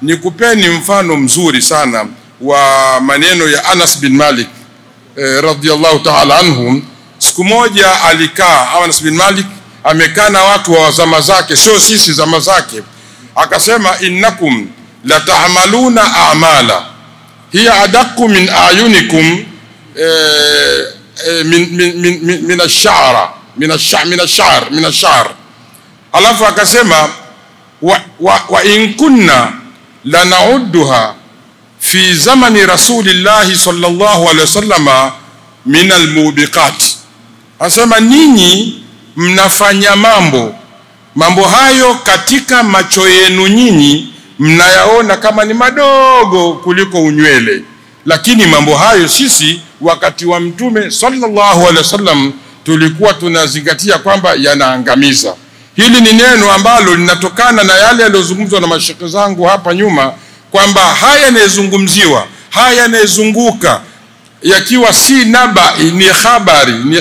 Nikupeni mfano mzuri sana wa maneno ya Anas bin Malik radhiyallahu ta'ala anhum. Siku moja alikaa Anas bin Malik, amekaa na watu wa zama zake, sio sisi zama zake. Akasema, innakum la ta'maluna a'mala hiya adaqu min ayunikum min ash-sha'r min ash-sha'r. Alafu akasema, wa in kunna la na'udduha fi zamani rasulillahi sallallahu alaihi wasallama min al-mubiqat. Asema ninyi mnafanya mambo hayo katika macho yenu nyinyi mnayaona kama ni madogo kuliko unywele, lakini mambo hayo sisi wakati wa Mtume sallallahu alaihi wasallam tulikuwa tunazingatia kwamba yanaangamiza. Hili ni neno ambalo linatokana na yale yaliyozungumzwa na mashaka zangu hapa nyuma, kwamba haya yanayozungumziwa, haya yanayozunguka, yakiwa si naba, ni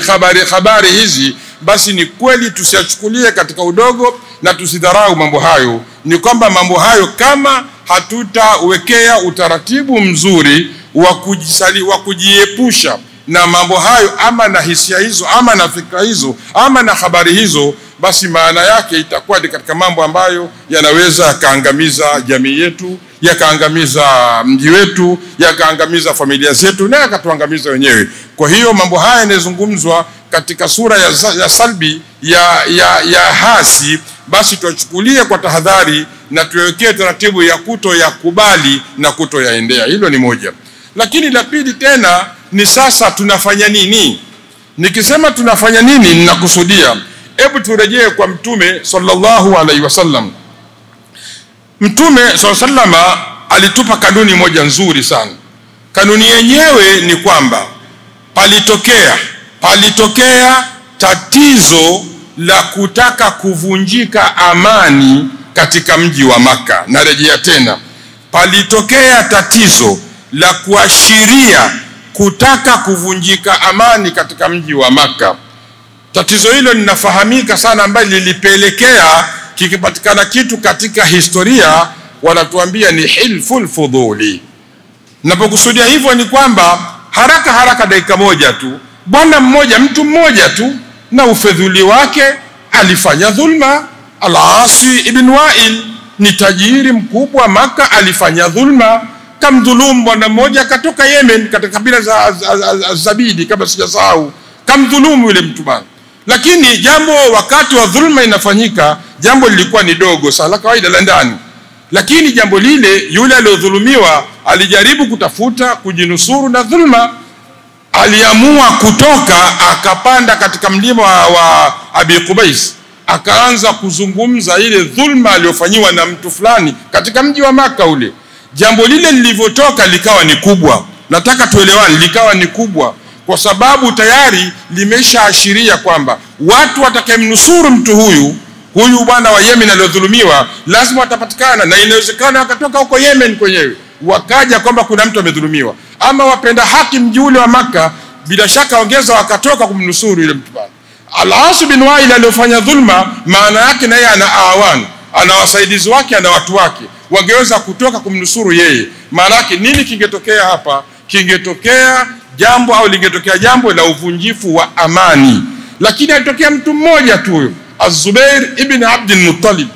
habari hizi, basi ni kweli tusiachukulie katika udogo na tusidharau mambo hayo. Ni kwamba mambo hayo kama hatutawekea utaratibu mzuri wa kujiepusha na mambo hayo, ama na hisia hizo, ama na fikra hizo, ama na habari hizo, basi maana yake itakuwa ni katika mambo ambayo yanaweza kaangamiza jamii yetu, yakaangamiza mji wetu, yakaangamiza familia zetu, na yakatuangamiza wenyewe. Kwa hiyo mambo haya yanazungumzwa katika sura ya salbi, ya hasi, basi tuachukulie kwa tahadhari na tuwekee taratibu ya kutoyakubali na kutoyaendea. Hilo ni moja. Lakini la pili tena ni sasa tunafanya nini? Nikisema tunafanya nini, ninakusudia, hebu turejee kwa Mtume sallallahu alaihi wasallam. Mtume sallallahu alaihi wasallam alitupa kanuni moja nzuri sana. Kanuni yenyewe ni kwamba palitokea tatizo la kutaka kuvunjika amani katika mji wa Maka. Narejea tena, palitokea tatizo la kuashiria kutaka kuvunjika amani katika mji wa Maka. Tatizo hilo linafahamika sana, ambalo lilipelekea kikipatikana kitu katika historia wanatuambia ni hilful fudhuli. Napokusudia hivyo ni kwamba haraka dakika moja tu, bwana mmoja, mtu mmoja tu na ufedhuli wake alifanya dhulma. Al-Asi ibn Wa'il ni tajiri mkubwa Maka, alifanya dhulma, kamdhulumu bwana mmoja katoka Yemen katika kabila za Zabidi kama sijasahau, kamdhulumu yule mtu bwana. Lakini jambo wakati wa dhulma inafanyika, jambo lilikuwa ni dogo sana, kawaida la ndani. Lakini jambo lile, yule aliyodhulumiwa alijaribu kutafuta kujinusuru na dhulma. Aliamua kutoka akapanda katika mlima wa Abi Qubais, akaanza kuzungumza ile dhulma aliyofanyiwa na mtu fulani katika mji wa Maka ule. Jambo lile lilivyotoka likawa ni kubwa. Nataka tuelewane, likawa ni kubwa kwa sababu tayari limeshaashiria kwamba watu watakayemnusuru mtu huyu bwana wa Yemen aliyodhulumiwa lazima watapatikana, na inawezekana wakatoka huko Yemen kwenyewe wakaja kwamba kuna mtu amedhulumiwa, ama wapenda haki mji ule wa Maka bila shaka ongeza wakatoka kumnusuru yule mtu bwana. Al-As bin Wa'il aliyofanya dhulma, maana yake na yeye ana awan, ana wasaidizi wake, ana watu wake, wangeweza kutoka kumnusuru yeye. Maana yake nini kingetokea hapa? Kingetokea jambo au lingetokea jambo la uvunjifu wa amani. Lakini alitokea mtu mmoja tu, huyo Az-Zubair ibn Abdul Muttalib,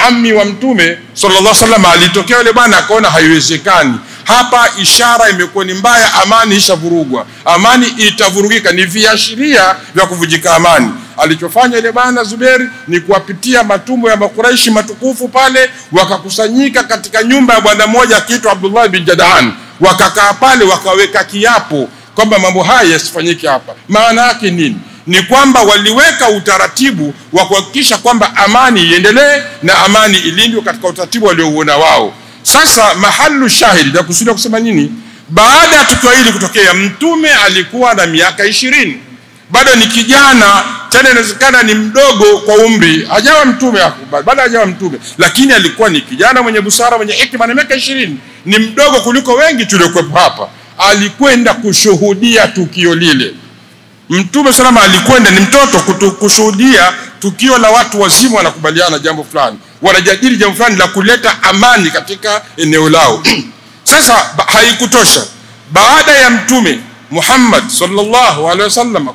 ammi wa Mtume sallallahu alaihi wasallam. Alitokea yule bwana akaona haiwezekani hapa, ishara imekuwa ni mbaya, amani ishavurugwa, amani itavurugika, ni viashiria vya kuvunjika amani. Alichofanya yule bwana Zubair ni kuwapitia matumbo ya Makuraishi matukufu pale, wakakusanyika katika nyumba ya bwana mmoja akiitwa Abdullah bin Jadaan, wakakaa pale, wakaweka kiapo kwamba mambo haya yasifanyike hapa. Maana yake nini? Ni kwamba waliweka utaratibu wa kuhakikisha kwamba amani iendelee na amani ilindwe katika utaratibu waliouona wao. Sasa mahalu shahidi na kusudia kusema nini? Baada ya tukio hili kutokea, Mtume alikuwa na miaka 20, bado ni kijana, tena inawezekana ni mdogo kwa umri, hajawa mtume hapo, bado hajawa mtume, lakini alikuwa ni kijana mwenye busara, mwenye hekima, na miaka 20, ni mdogo kuliko wengi tuliokuwepo hapa. Alikwenda kushuhudia tukio lile. Mtume salama alikwenda, ni mtoto, kushuhudia tukio la watu wazima wanakubaliana jambo fulani. wanajadili jambo fulani la kuleta amani katika eneo lao. Sasa haikutosha, baada ya Mtume Muhammad sallallahu alaihi wasallam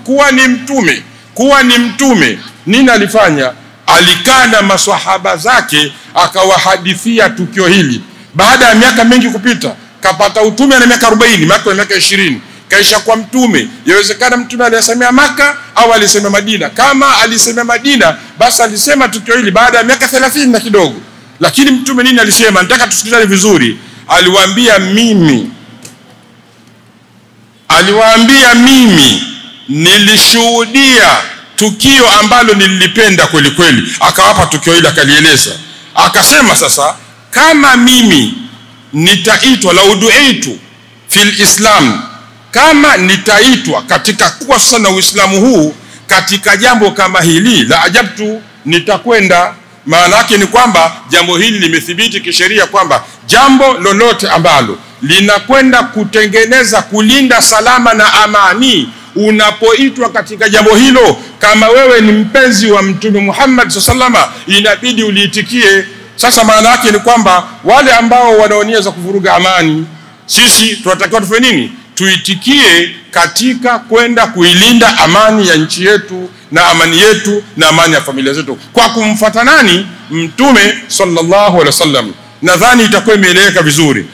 kuwa ni mtume, nini alifanya? Alikaa na maswahaba zake akawahadithia tukio hili. Baada ya miaka mingi kupita, kapata utume na miaka 40, miaka 20 kaisha kwa mtume. Yawezekana mtume alisemea Maka au alisemea Madina. Kama alisemea Madina, basi alisema tukio hili baada ya miaka 30 na kidogo. Lakini mtume nini alisema? Nataka tusikilizane vizuri. Aliwaambia mimi nilishuhudia tukio ambalo nilipenda kweli kweli. Akawapa tukio hili, akalieleza, akasema sasa kama mimi nitaitwa la uduitu fil Islam, kama nitaitwa katika kuwa sana Uislamu huu katika jambo kama hili, la ajabtu, nitakwenda. Maana yake ni kwamba jambo hili limethibiti kisheria kwamba jambo lolote ambalo linakwenda kutengeneza kulinda salama na amani, unapoitwa katika jambo hilo, kama wewe ni mpenzi wa Mtume Muhammad sallallahu alaihi wasallam, inabidi uliitikie. Sasa maana yake ni kwamba wale ambao wanaonieza kuvuruga amani, sisi tunatakiwa tufanye nini? Tuitikie katika kwenda kuilinda amani ya nchi yetu na amani yetu na amani ya familia zetu kwa kumfuata nani? Mtume sallallahu alaihi wasallam. Nadhani itakuwa imeeleweka vizuri.